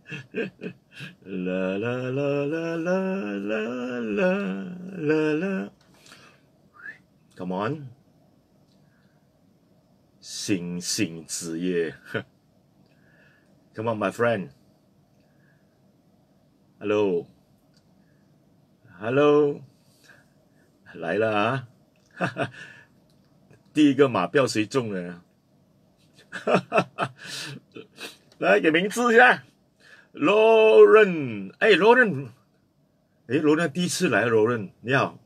啦啦啦啦啦啦啦啦 ，Come on， 星星之夜，Come on my friend，Hello，Hello， 来了啊，哈哈，第一个马票谁中了？哈哈哈，来给名字一下。Lauren， 哎 ，Lauren， 哎 ，Lauren 第一次来 ，Lauren 你好，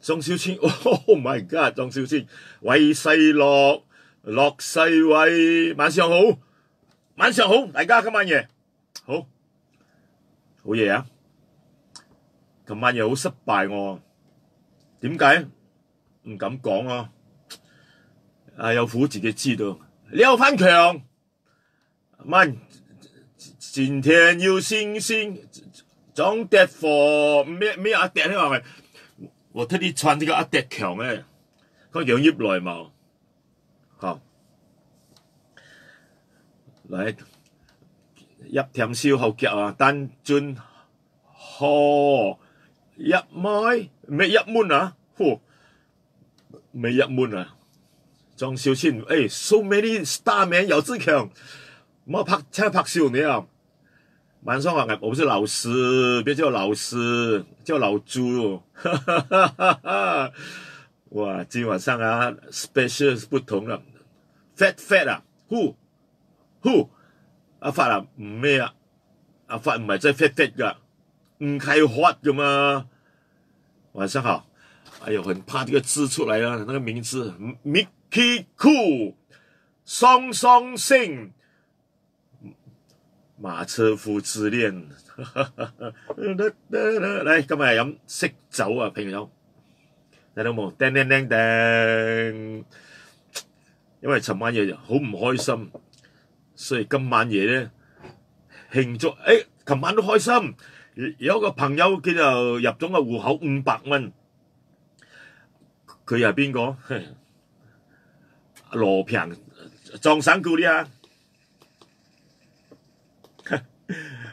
莊少卿 ，Oh my God， 莊少卿，韋世樂，樂世偉，晚上好，晚上好，大家今晚夜好，好夜啊，琴晚夜好失敗喎，點解？唔敢講啊，啊有苦自己知道，你要翻強，慢。今天有星星，裝跌貨咩阿跌呢？係咪？我特地穿這個阿跌強嘅，個樣葉內貌，好，嚟入甜燒後腳啊，單樽河入麥未入門啊，呼未入門啊，莊少卿，誒 ，so many star man 姚志強，我拍笑你啊！晚上話我不是老師，別叫老師，叫老豬。哇，今晚上啊 ，special 不同啦 ，fat 啊 ，who， 阿發啊唔咩啊，阿發唔係真 fat 噶，唔開發噶嘛。晚上好，哎呦，很怕這個字出來啊，那個名字 Mickey Cool， 雙星。馬車夫之戀，嚟今日飲色酒啊，朋友，睇到冇？叮叮叮叮，因為尋晚夜好唔開心，所以今晚夜咧慶祝。誒，琴晚都開心，有個朋友佢就入咗個戶口500蚊，佢係邊個？羅平撞散股啲啊！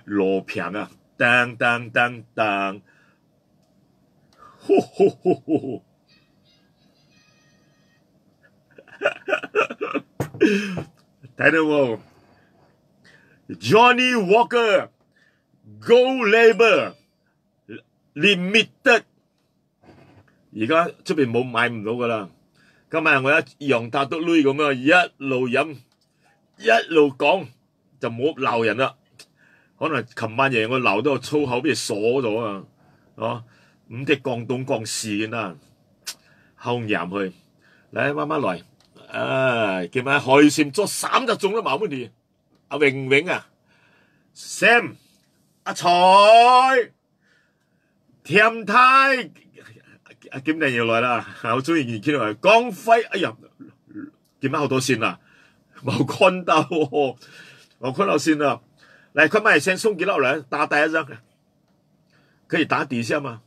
羅平啊，當當當當，呼呼呼呼，睇到冇 ？Johnny Walker Gold Label Limited， 而家出邊冇買唔到噶啦。今日我一樣打到鐳咁樣，一路飲一路講，就冇鬧人啦。可能琴晚夜我鬧到個粗口俾人鎖咗啊！哦，唔知講東講西啦，後入去，嚟慢慢來。啊，今晚海鮮做3隻鐘都冇問題。阿榮榮啊 ，Sam， 阿財，田太，阿金定又來啦，好中意見到江輝，哎呀，今晚好多線啦，冇看到喎，冇看到線啦。來，快慢先送幾多人？打第一張，可以打底下嗎？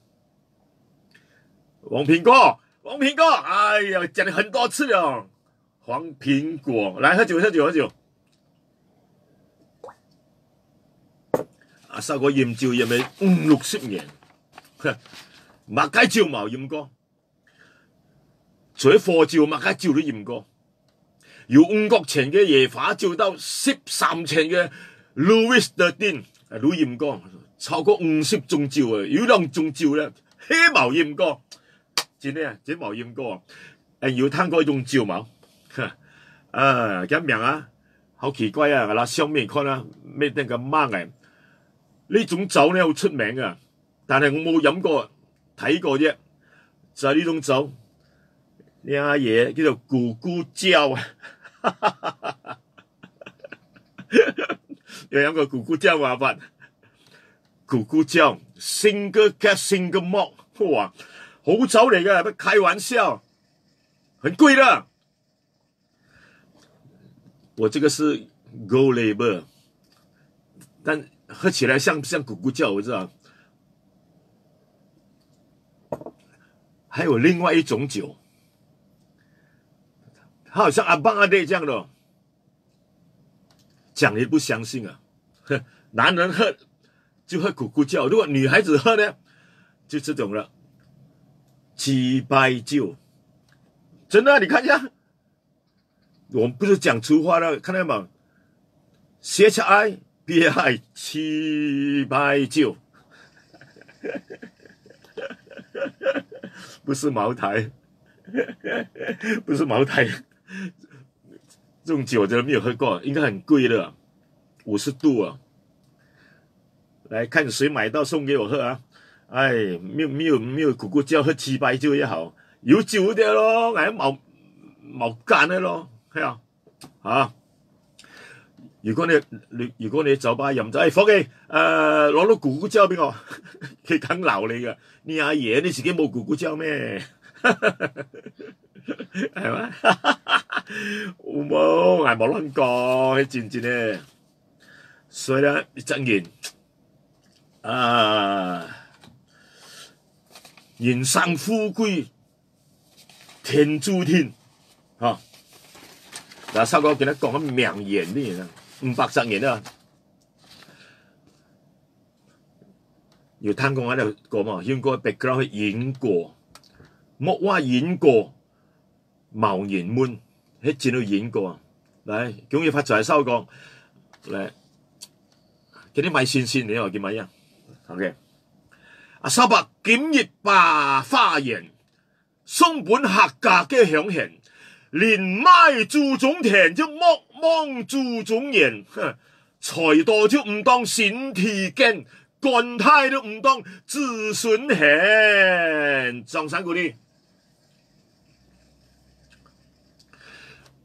黃蘋果，哎呀，講了很多次了。黃蘋果，來喝酒。啊，收個鹽酒飲咗50-60年，麥雞酒冇飲過，除咗貨酒，麥雞酒都飲過。由5角錢嘅椰花酒到13錢嘅。Louis XIII 都驗過，超過50種酒啊！有2種酒咧，希冇驗過，真係真冇驗過。誒，有聽過一種酒冇？啊，咁名啊，好奇怪啊！嗱，上面看啊，咩定咁猛嘅？呢種酒咧好出名啊，但係我冇飲過，睇過啫。就係呢種酒，呢家嘢叫做咕咕椒啊！有飲過咕咕椒麻煩，咕咕椒 single cat single malt， 哇，好酒嚟嘅，不開玩笑，很貴的。我這個是 Gold Label， 但喝起來像咕咕椒，我知道。還有另外一種酒，它好像阿邦阿爹這樣的。講你不相信啊！男人喝就喝咕咕叫，如果女孩子喝呢，就这种了，鸡掰酒。真的，你看一下，我们不是讲粗话的，看到吗？CHI鸡掰酒，不是茅台，不是茅台，这种酒真的没有喝过，应该很贵的，50度啊！来看谁买到送给我喝啊！哎，没有咕咕叫，喝鸡掰酒也好。有酒的咯，係冇間嘅咯，係啊如果你喺酒吧飲酒，伙計攞到咕咕膠俾我，佢梗鬧你噶，你阿爺你自己冇咕咕膠咩？係嘛？冇，係冇撚過，喺戰咧，所以咧真言人生富貴。天注定，嗱，收哥見得講緊名言啲嘢啦，510年啊，要聽講喺度講嘛，應該 background 去演過，莫話演過，茅人們喺戰度演過啊，嚟，恭喜發財收哥，嚟，嗰啲米線你話叫乜啊 ？OK， 阿收伯檢閱把花園。松本客家嘅響慶，連麥注種田就莫望注種人，財多就唔當先提根，幹太都唔當子孫慶。掌聲鼓勵。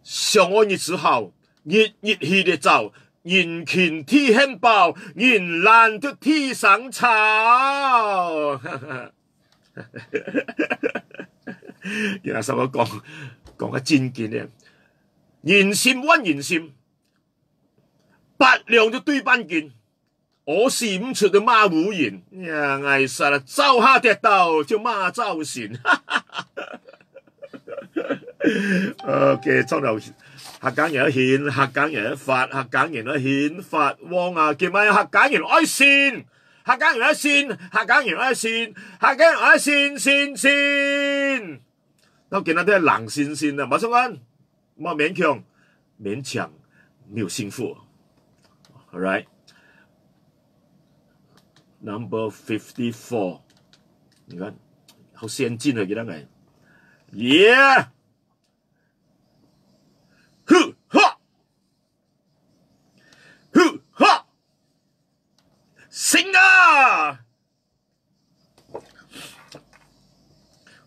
上岸日子好，日去的走，人勤天慶報，人懶得天上炒。然後收我講得真見咧，人心溫人心，八兩就對半件，我是唔出的馬無言，呀藝術啦，走下跌倒就馬走線。OK， 裝頭客家人一獻，客家人一發，客家人一獻發旺啊！叫咩？客家人愛線。客家人一線，客家人一線，客家人一線。我見到啲係冷線啊，冇相干，冇勉強，沒有幸福。All right， number 54， 你看好先進啊，幾多個 ？Yeah， 呼哈，呼哈，醒啊！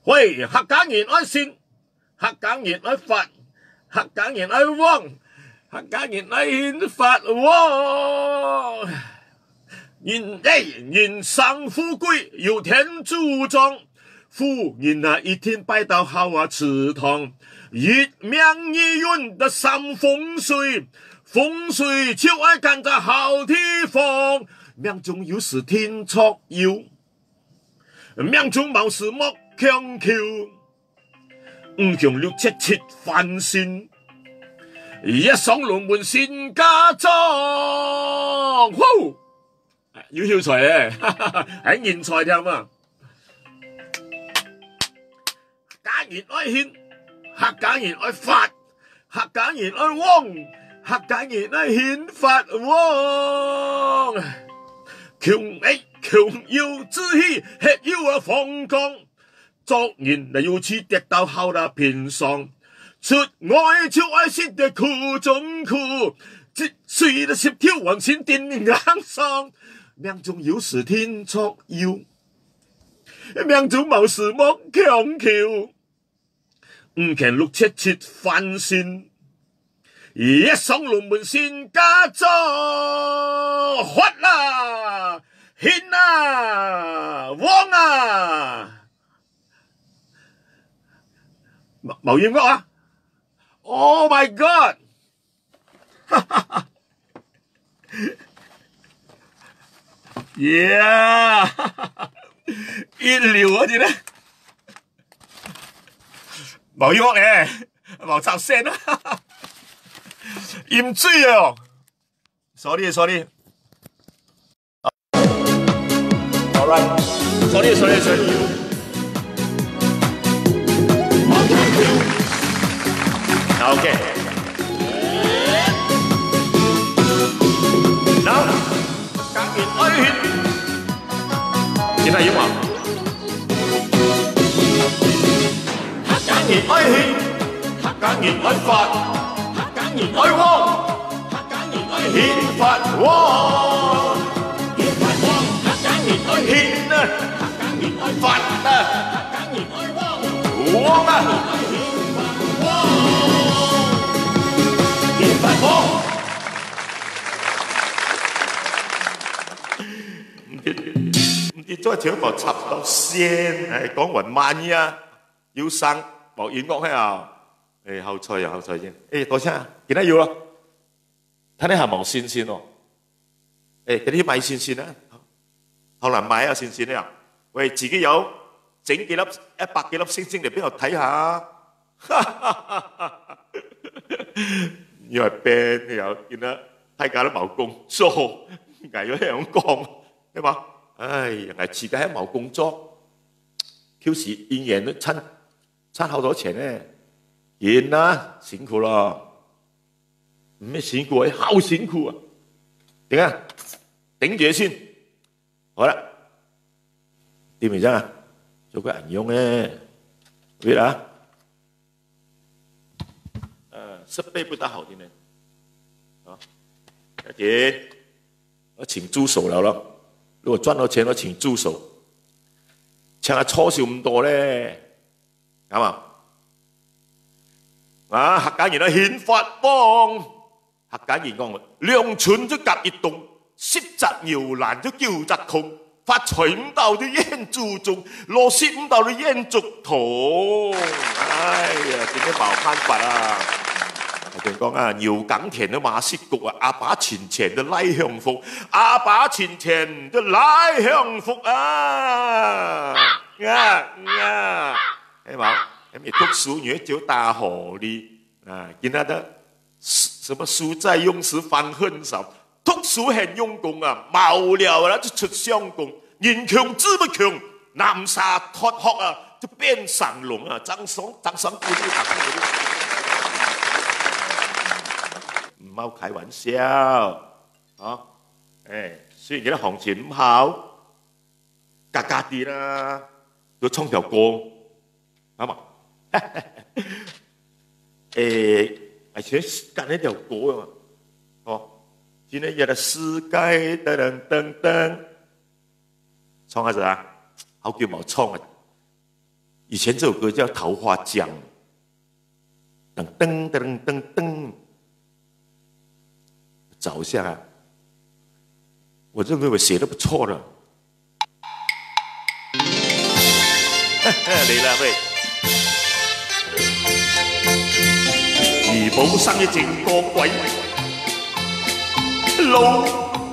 喂，客家人愛線，客家人愛發，客家人愛旺，客家人愛獻發旺。人生富貴有天注重，富人啊一天拜到好啊祠堂，一命一運的三風水，風水就愛揀在好地方，命中有時天錯有，命中冇時莫強求，5強67 7翻身，一上龍門先家莊，要跳財咧，喺現財添啊！客家人愛獻，客家人愛發，客家人愛旺，客家人愛獻發旺，強要志氣，吃要放光。作人嚟要似跌到後啦片上，出外就愛識得苦中苦，隨得攝跳往前電硬上，命中有時天錯要，命中冇時莫強求，5強6 7 7翻身，一上龍門先家莊，發啦，獻啊，旺啊！冇音樂啊 ！Oh my God！ Yeah！ 一流啊！真係冇音樂嘅，冇插聲啊！飲醉啊 ！Sorry， Alright，sorry。OK。Now，隔熱愛血，見下要嘛？隔熱愛血，隔熱愛法，隔熱愛汪，隔熱愛憲法汪，憲法汪，隔熱愛憲啊，隔熱愛法啊，隔熱愛汪，汪啊，憲法汪。唔知再條毛插到線，係講雲萬呀，要生莫演樂喺度，誒後菜先，誒多謝啊，幾多要咯？睇你下毛線線喎，誒嗰啲買線線啊，後來買啊線線啊，喂自己有整幾粒100幾粒星星嚟俾我睇下，以為病又見得睇架都毛工作，捱咗香港。對吧？哎呀，自己喺某工作，Q 時一年都差好多錢呢，人啊辛苦了，唔係辛苦，好辛苦啊！點啊？頂住先，好啦，掂未真啊？做個人用咧，對啦，設備不大好啲呢，啊，一點，我請助手了咯。如果賺到錢，我請助手，請下初少咁多咧，啱嘛？啊，客家人嘅憲法幫，客家人講兩寸就夾一棟，10隻搖籃就9隻空，發財唔到就煙注重，落雪唔到就煙竹筒。哎呀，點解冇辦法啊？我哋講啊，牛耕田的馬舌谷啊，阿爸錢錢的拉香福，阿爸錢錢的拉香福啊！係嘛？咁你讀書你就大好哩啊！見他的什麼書在用時方恨少，讀書很用功啊，冇了啦就出相公，人強志不強，南沙脫殼啊就變上龍啊！張三鼓勵打鼓勵。唔好開玩笑，啊！誒，雖然而家行情唔好，格格啲啦，都唱條歌，啱嘛？而且揀呢條歌啊，哦，今天有的世界噔噔噔噔，唱下子啊，好久冇唱啊！以前這首歌叫《桃花江》，噔噔噔噔噔。找一下啊，我认为我写的不错了。嚟啦喂！怡保生一正個鬼，路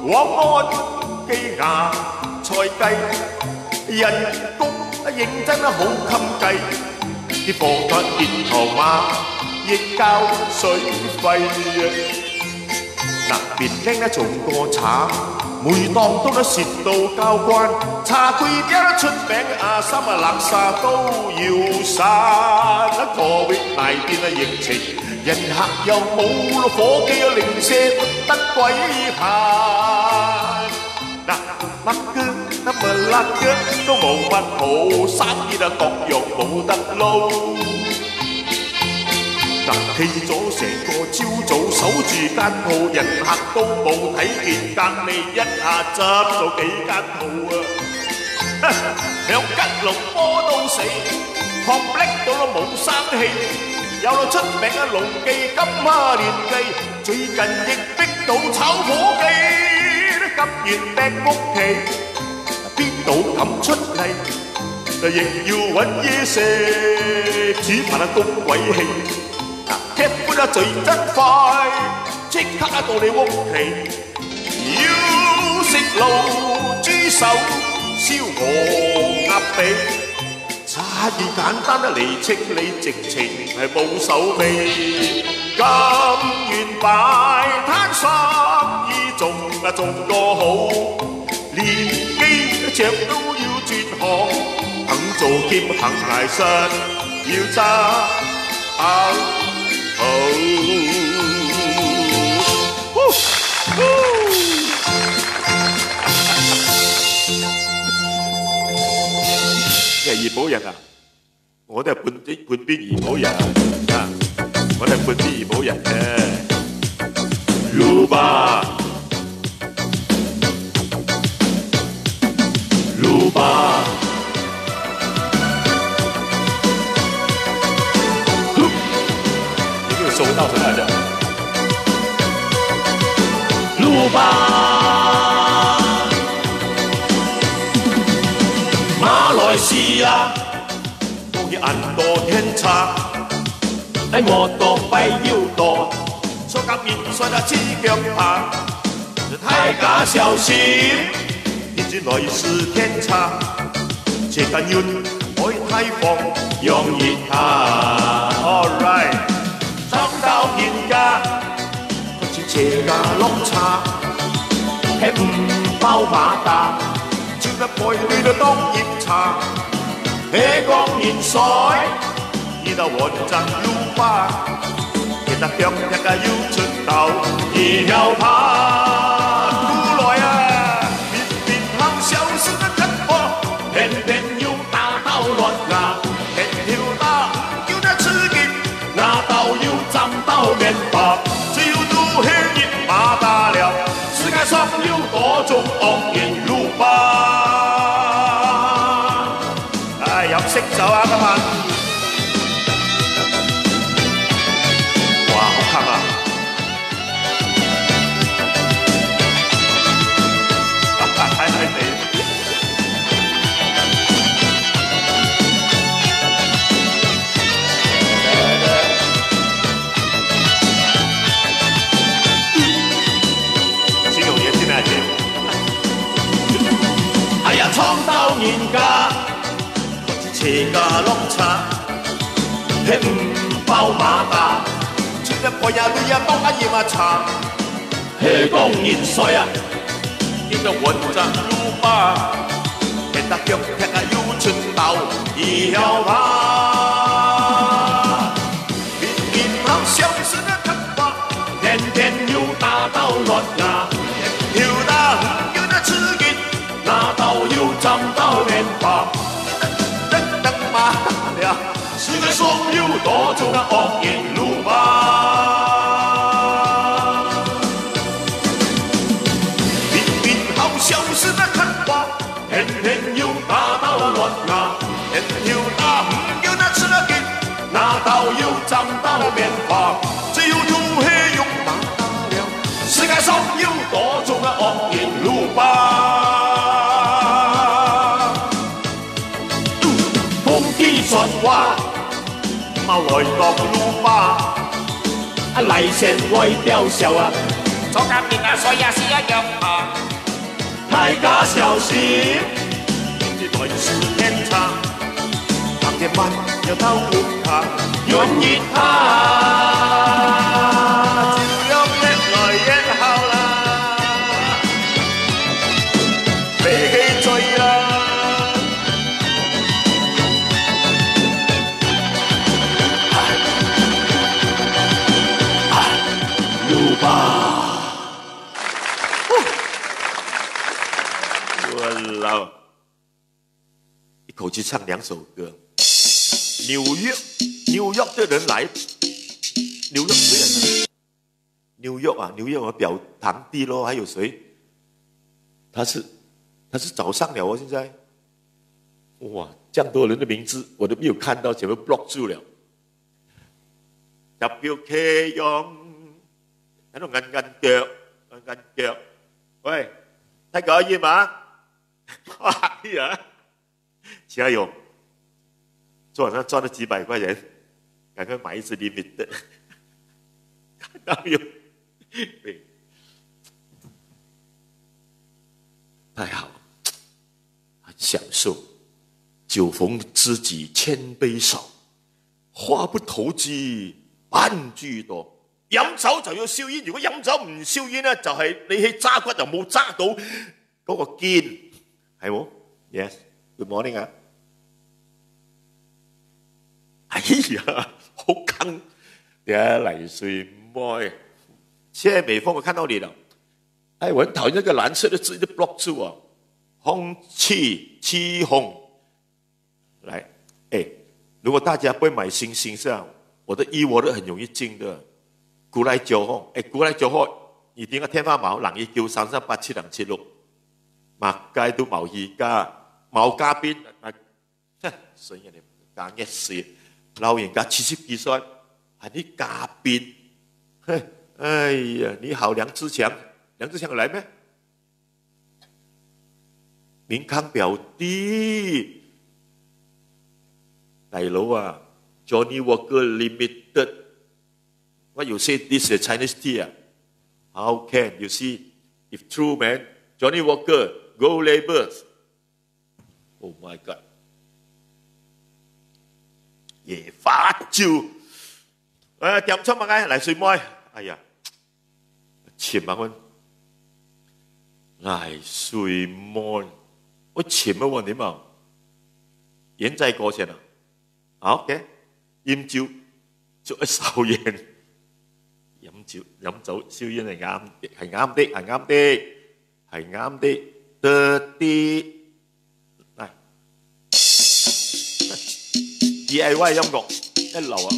往安基芽菜雞，人工認真好襟計，啲貨得結頭馬，亦交水費。嗱，年輕咧做個茶，每檔都蝕到交關，茶具邊出名阿三啊垃圾都要散。COVID-19啊疫情，人客又冇咯，伙計又零舍得鬼閒。嗱，乜嘅乜乜辣嘅都冇乜好，生意啊各樣冇得撈。企咗成個朝早守住間鋪，人客都冇睇見，隔離一下執咗幾間鋪啊！兩吉隆坡到死 ，complete 到都冇生氣，有咗出名嘅龍記金蝦年記，最近亦逼到炒伙計，急完病屋企，邊度敢出嚟？亦要揾嘢食，只怕公鬼氣。踢杯啊最真快，即刻到你屋企。要食驢豬手、燒鵝鴨髀，差異簡單得嚟清你直情係冇手尾。咁遠擺攤生意仲個好，連機着都要絕航，肯做兼肯捱實，要揸爆好。你係怡保人啊？我都係半邊怡保人啊！我都係半邊怡保人嘅。魯巴。鲁巴，有没有收到出来的？鲁巴，馬來西亞多嘅銀多天差，喺我多跛腰多，所夾面衰得支腳爬，太假小心。原來是天差，這間要開太放，容易他。Alright， 撐到人家，好似這家落差，係唔包馬達，照得背對到當葉茶，係光年水，而到穩陣路巴，記得腳一家要出頭，然後爬。面白，只要都輕熱馬大了，世界上有多種惡言路吧。唉，飲色酒啊，今晚。哇，好坑啊！睇睇你。哎呀，闖到人家，好似斜架落差，係唔包馬達，前一個也你也當一夜嘛茶，係講現水啊，見到穩陣路吧，係得腳踢啊要出頭，以後怕，面後相信的看法，天天要打到落牙，跳得要得刺激。拿到要浸到面白，一等馬了，世界上有多種嘅惡言路吧。面後消失的看法，天天要打到落牙，天要打唔要那吃得勁，拿到要浸到面白，只要吐氣用馬打了，世界上有多種嘅惡言路吧。說話貓來當魯巴，黎成愛雕笑啊，坐夾面啊，所以啊是一樣啊，太假小心，原來是天差，當天晚要偷他，願意他，照樣一來一後啦，飛起醉啦。我一口气唱2首歌。纽约的人来，纽约谁人？纽约啊，纽约我表堂弟咯，还有谁？他是早上了哦，现在，哇，这样多人的名字我都没有看到，全部 block 住了。WK 用喺度摁腳，喂，睇可以嗎？哎呀，加油！昨晚上賺了幾百塊錢，趕快買一支 limit 的，看到有，對，太好，很享受。酒逢知己千杯少，話不投機半句多。飲酒就要燒煙，如果飲酒唔燒煙咧，就係你起揸骨就冇揸到嗰個肩，係喎。Yes. Good morning 啊。哎呀，好坑！嚟水妹，现在美凤我看到你了。哎，我很讨厌那个蓝色的字一直 block 住啊。风气风，来，哎，如果大家不会买星星是啊，我的很容易进的。古来酒后，哎，古来酒后，而點解天花毛人要叫338776？馬街都冇而家，冇加邊，所以人哋講一時，老人家70幾歲，係啲加邊，哎呀，你好梁志強，梁志強有來咩？明康表弟，大佬啊 ，Johnny Walker Limited。What you say? This is a Chinese tea. How can you see? If true, man, Johnny Walker, Gold Labels. Oh my God! 夜花椒，點出乜嘢嚟水妹？哎呀，千萬蚊嚟水妹，我千乜問點啊？煙仔過錢啊？好嘅，飲酒做一手煙。飲酒燒煙係啱的，係啱的，得啲。嚟 DIY 音樂一流啊！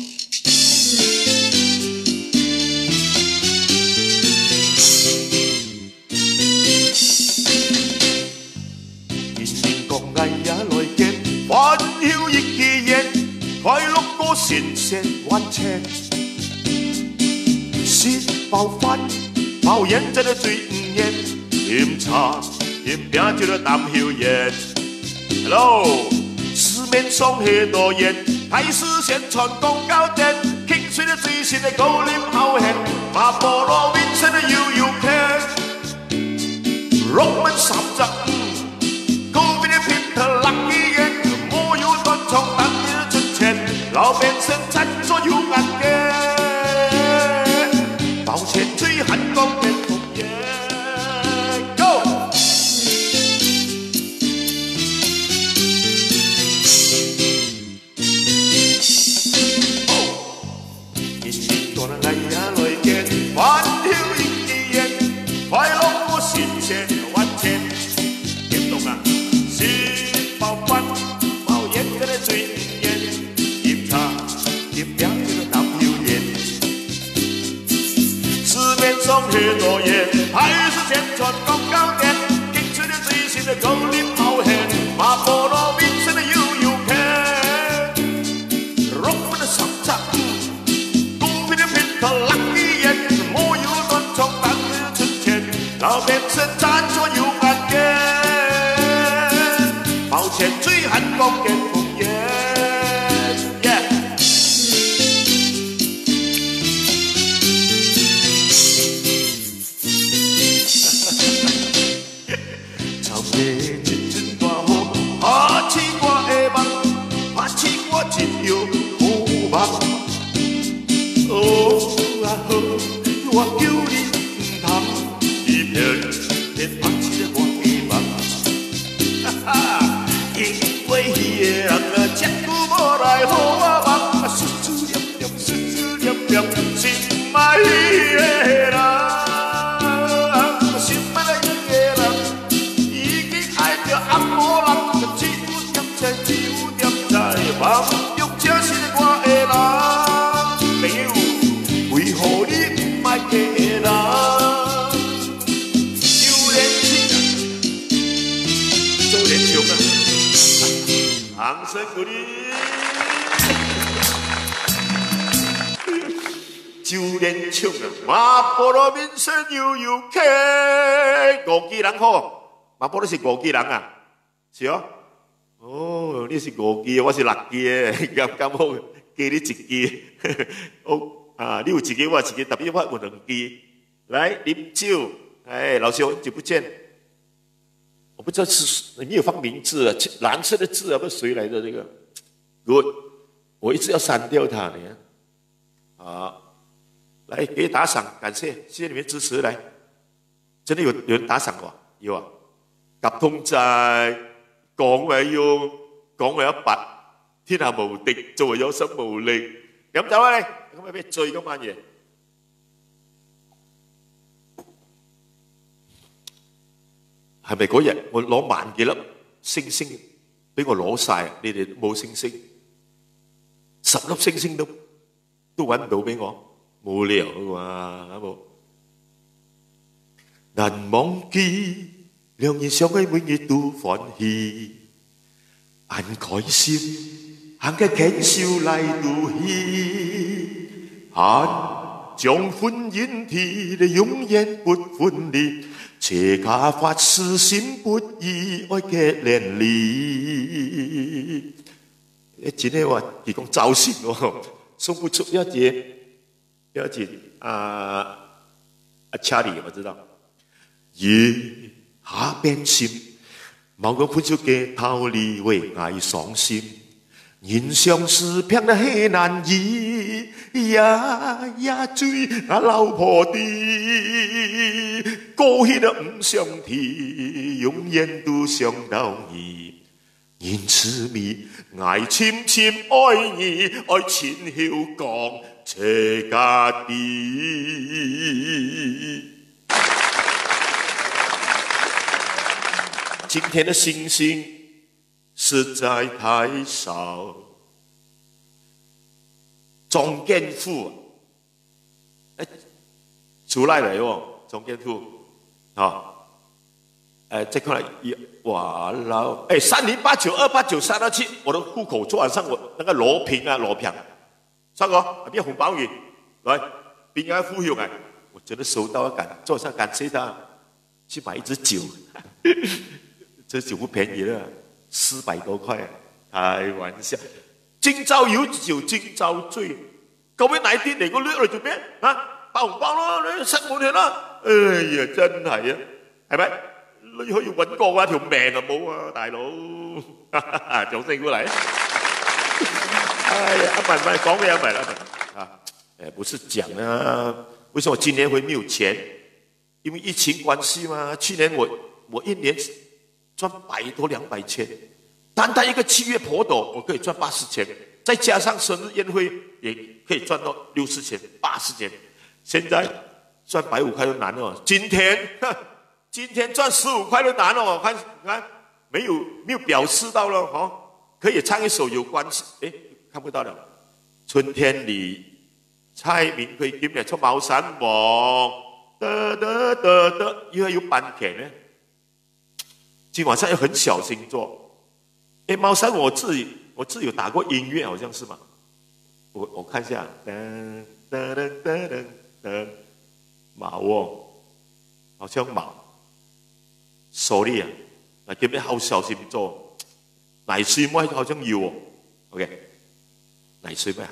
年年國藝也來見，歡笑亦自然，快樂歌善聲溫情。爆發爆煙真係最唔煙，飲茶飲餅就係啖笑煙。Hello， 市面上許多煙，台視宣傳廣告店，傾水的最新的高粱好香，馬菠蘿win身的悠悠香，肉們三十五，高邊的片頭辣嘅煙，冇有多重擔嘅出錢，老百姓賺咗有眼嘅。抱歉，最寒光嘅紅葉 ，Go！ 年年多人嚟也來見，歡笑亦自然，快樂過善聲溫情。點動啊？是爆發，冒煙嘅咧最唔煙，飲茶飲餅嘅啖笑煙。面上許多煙，台視宣傳廣告店，傾出了最新的高粱好香，馬菠蘿win身的悠悠香，肉們的爽脆，高邊的片頭辣嘅煙，冇有亂衝彈嘅出錢，老百姓賺咗有眼嘅，抱歉最寒光嘅紅煙。我叫你唔通，你偏放棄我希望。因為迄個人啊，切久無來互我望，思思念念，心愛迄個人，心愛的迄個人，已經愛着阿婆人，只有念在，望用這是我的人，朋友，為何你？嘅人，周年慶啊，掌聲鼓勵。周年慶啊，馬菠蘿面身悠悠香，五支人好，馬菠蘿是五支人啊，是哦。哦，你是五支，我是六支嘅，咁好，記你一支。哦。啊！你有一支，我有一支，特別我有兩支。來飲酒，哎，老師好久不見。我不知道是你有放名字啊，藍色的字啊，不知誰來的這個 ？Good， 我一直要刪掉它呢。啊，來給打賞，感謝，謝謝你們支持。來，真的有人打賞我，有啊。夾通仔講為要講為一拔，天下無敵，做為有心無力。飲酒啊你，咁咪俾醉今晚嘢。係咪嗰日我攞萬幾粒星星俾我攞晒？你哋冇星星，10粒星星都揾唔到俾我，冇理由嘅嘛，啱冇？難忘記兩人相愛每日都歡喜，很開心，很嘅輕笑嚟度戲，很將歡宴提你永遠不分離。切假發誓心不移，愛嘅連理。今天我提供造型哦，送不出要接查理我知道。夜下變心，某個分手嘅道理為愛傷心，人相思偏係難移，呀追那老婆的，過去的唔相提，永遠都想到你。人痴迷，愛淺淺愛你，愛淺曉講這家的。今天的星星實在太少。鍾建富，出來了喲，鍾建富，這個來，哇老，3089289327，我的戶口昨晚上我那個羅平，三哥，邊有紅鮑魚，來，邊個富有啊？我真的收到昨晚上感謝他，去買一支酒。這酒不便宜了，400多塊啊！開玩笑，今朝有酒今朝醉，各位哪一天嚟個掠嚟做咩啊？包紅包咯，你塞滿佢啦！哎呀，真係啊，係咪？你可以揾過啊，條命啊冇啊，大佬！掌聲鼓勵！哎呀，阿文講咩啊？文啊，不是講啊，為什麼今年會沒有錢？因為疫情關係嘛。去年我一年賺100多200千，單單一個7月婆斗，我可以賺80千，再加上生日宴會，也可以賺到60千、80千。現在賺150塊都難了，今天賺15塊都難了，看沒有表示到了哈，可以唱一首有關係，誒，看不到了。春天裏，蔡明輝今日出茅山王，因為有版權呢。今晚上要很小心做。哎，茅山我自己有打過音樂，好像是嘛？我看一下，毛哦，好像毛。sorry 啊，那今日好小心做。奶水妹好像有哦 ，OK， 奶水妹啊，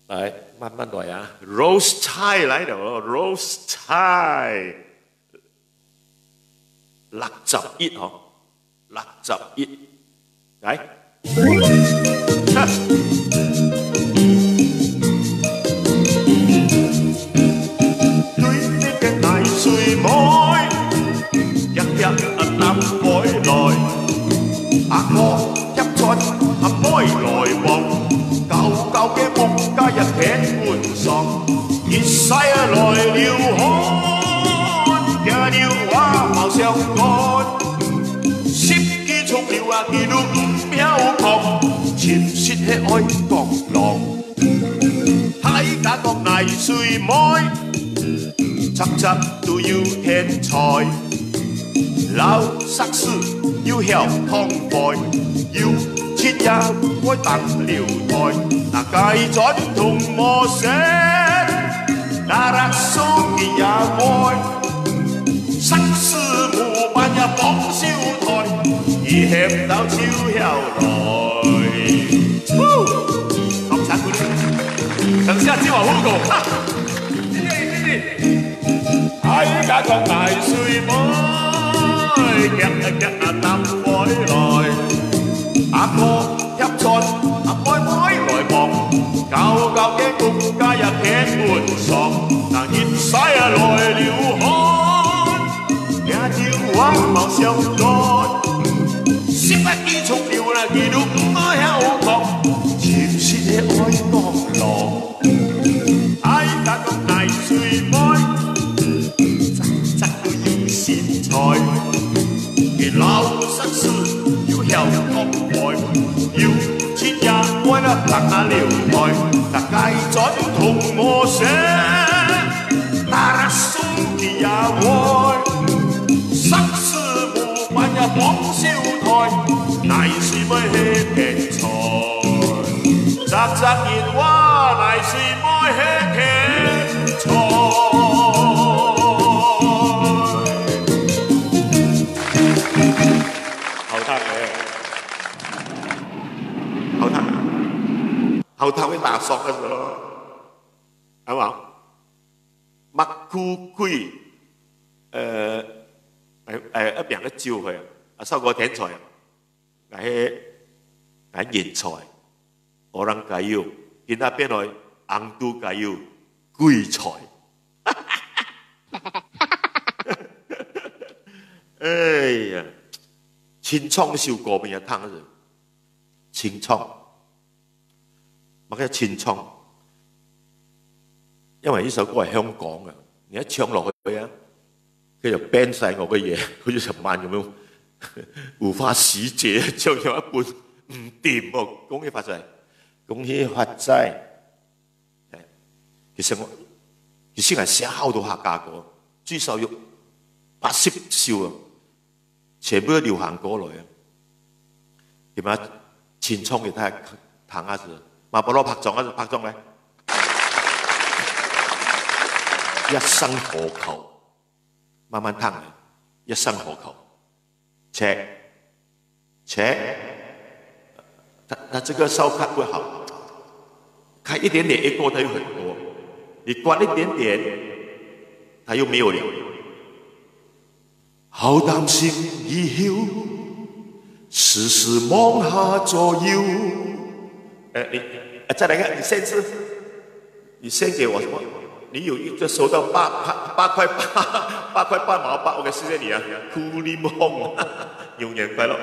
來慢慢來啊 ，roast 菜來了哦 ，roast 菜。61哦，61，來，對你嘅大水妹，日南海來，阿哥入樽阿妹來望，舊嘅木家一片滿爽，熱曬來了看，也了話貌相干，攝機衝了啊，見到唔飄狂，潛雪係愛國狼，睇假國泥水妹，輯輯都要天才，老實事要曉通開，要切也該當聊台，那計準同我寫，那熱蘇嘅也愛。生事無辦也綁燒台，而吃到超後來。好殘酷！等下接我 Hugo， 喺假國大水妹，夾南海來，阿哥入樽，阿妹來望，舊嘅國家一片滿爽，那熱曬來了看。也要話貌相了愛，那街盡同我寫，打那送嘅也愛，生死無關也講笑台，乃是咩欺騙財，雜雜言話乃是咩欺騙財。後頭會打索嘅時候，係嘛？麥庫區一邊嘅招佢啊，收個天才，係人才，我人解要，見他邊來硬都解要貴才，哎呀，清倉笑過邊一趟嘅人，清倉。乜嘅清倉，因為呢首歌係香港嘅，你一唱落去啊，佢就 ban 晒我嘅嘢，好似尋晚咁樣，無法使者唱咗一半唔掂喎，恭喜發財，恭喜發財。其實係寫好多客家歌，最少有80首啊，全部都流行歌來啊。點啊？清倉嘅睇下彈下先。馬保羅拍撞啊，拍撞咧！一生何求？慢慢彈嚟，一生何求？他這個燒開不好，開一點點一過，它又很多；你關一點點，它又沒有了。好擔心以後，時時望下左右。再來看，你先給我什麼？你有一個收到8塊8毛8，我給謝謝你啊！酷檸檬，永年快樂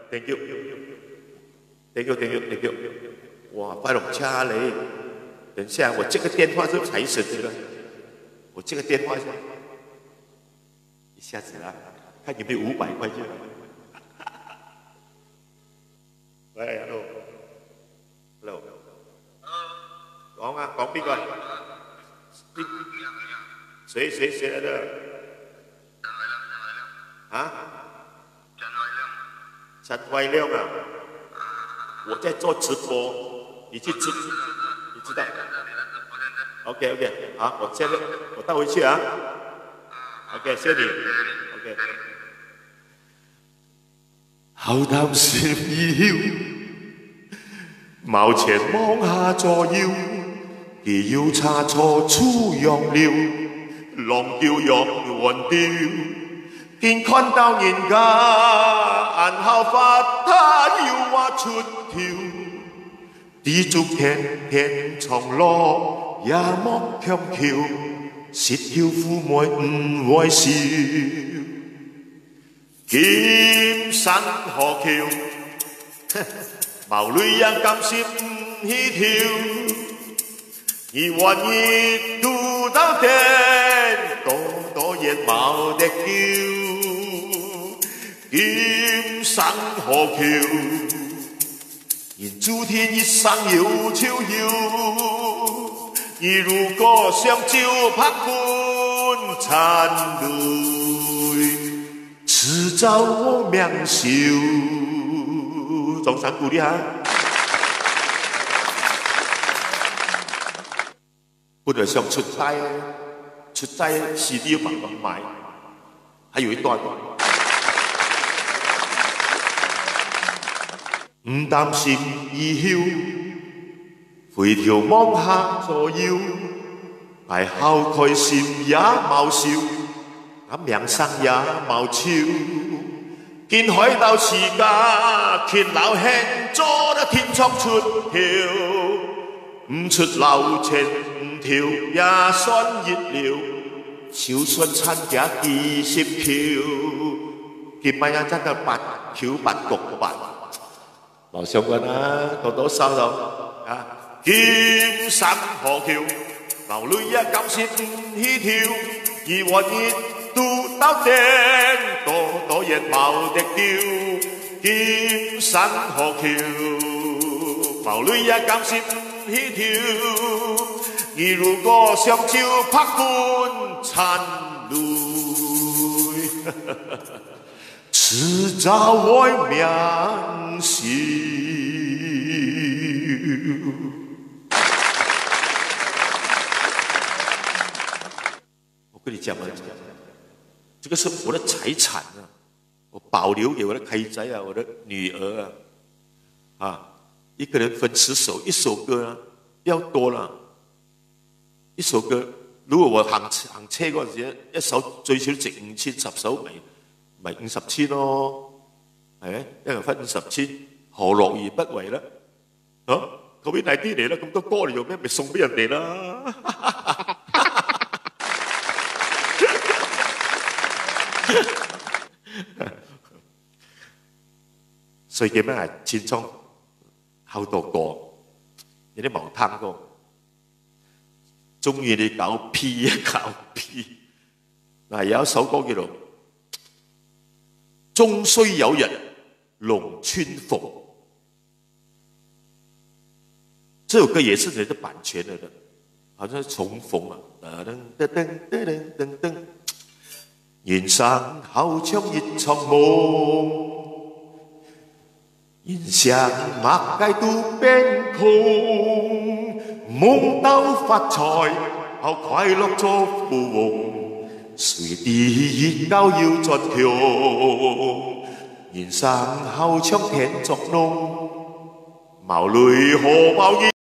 ，thank you，thank you，哇，快樂家嘞！等下我這個電話是不是才設置了？我這個電話一下子啦，看有沒有500塊錢。喂 ，hello。講啊，講邊個？誰來的？啊？陳懷亮啊！我在做直播，你去直，你知道 ？OK， 好，我帶回去啊。OK， 謝謝你。OK。好擔心以後，貌前望下左右。既要差錯出洋了，浪掉洋換掉，見看到人家按效法，他要挖出條，地足天天長路也莫強橋，舌橋父妹唔會笑，劍山河橋，毛女人咁涉唔起跳。你願意渡到天，多嘢冇得叫。劍山河橋，人諸天一生有潮謠。你如果想照拍款殘淚，遲早我命少。掌聲鼓勵下。本來想出街 CD 要慢慢買，還有一段。唔擔心以後，回頭望下左右，係好開心也冇笑，咁命生也冇超。見海盜持家，見老兄做得天窗出竅，唔出流程。條也算熱了，就算參加20橋，結乜嘢真係8橋8局8，冇相關啦，多收到啊！劍山河橋，流淚一感線起跳，而願意渡到頂，多人冇得叫，劍山河橋。毛女也甘心去跳。你如果双手拍滚残泪，迟早会面笑。我跟你讲啊，这个是我的财产啊，我保留给我的开仔啊，我的女儿啊，一个人分10首，一首歌啊，不要多了。一首歌，如果我行車嗰陣時，一首最少值5000，10首咪50千咯，係咪？一人分50千，何樂而不為呢？啊，嗰邊大啲嚟啦，咁多歌嚟做咩？咪送俾人哋啦！所以叫咩係千瘡後度過，有啲毛湯歌。中意你搞 P 搞 P， 嗱有一首歌叫做《終須有日龍穿鳳》，這首歌也是人的版權嚟的，好像是重逢啊，噔噔噔噔噔噔噔，人生好像一場夢，人生馬街都變空。夢到發財後快樂做富翁，誰知交要盡強，人生好像天作弄，毛淚荷包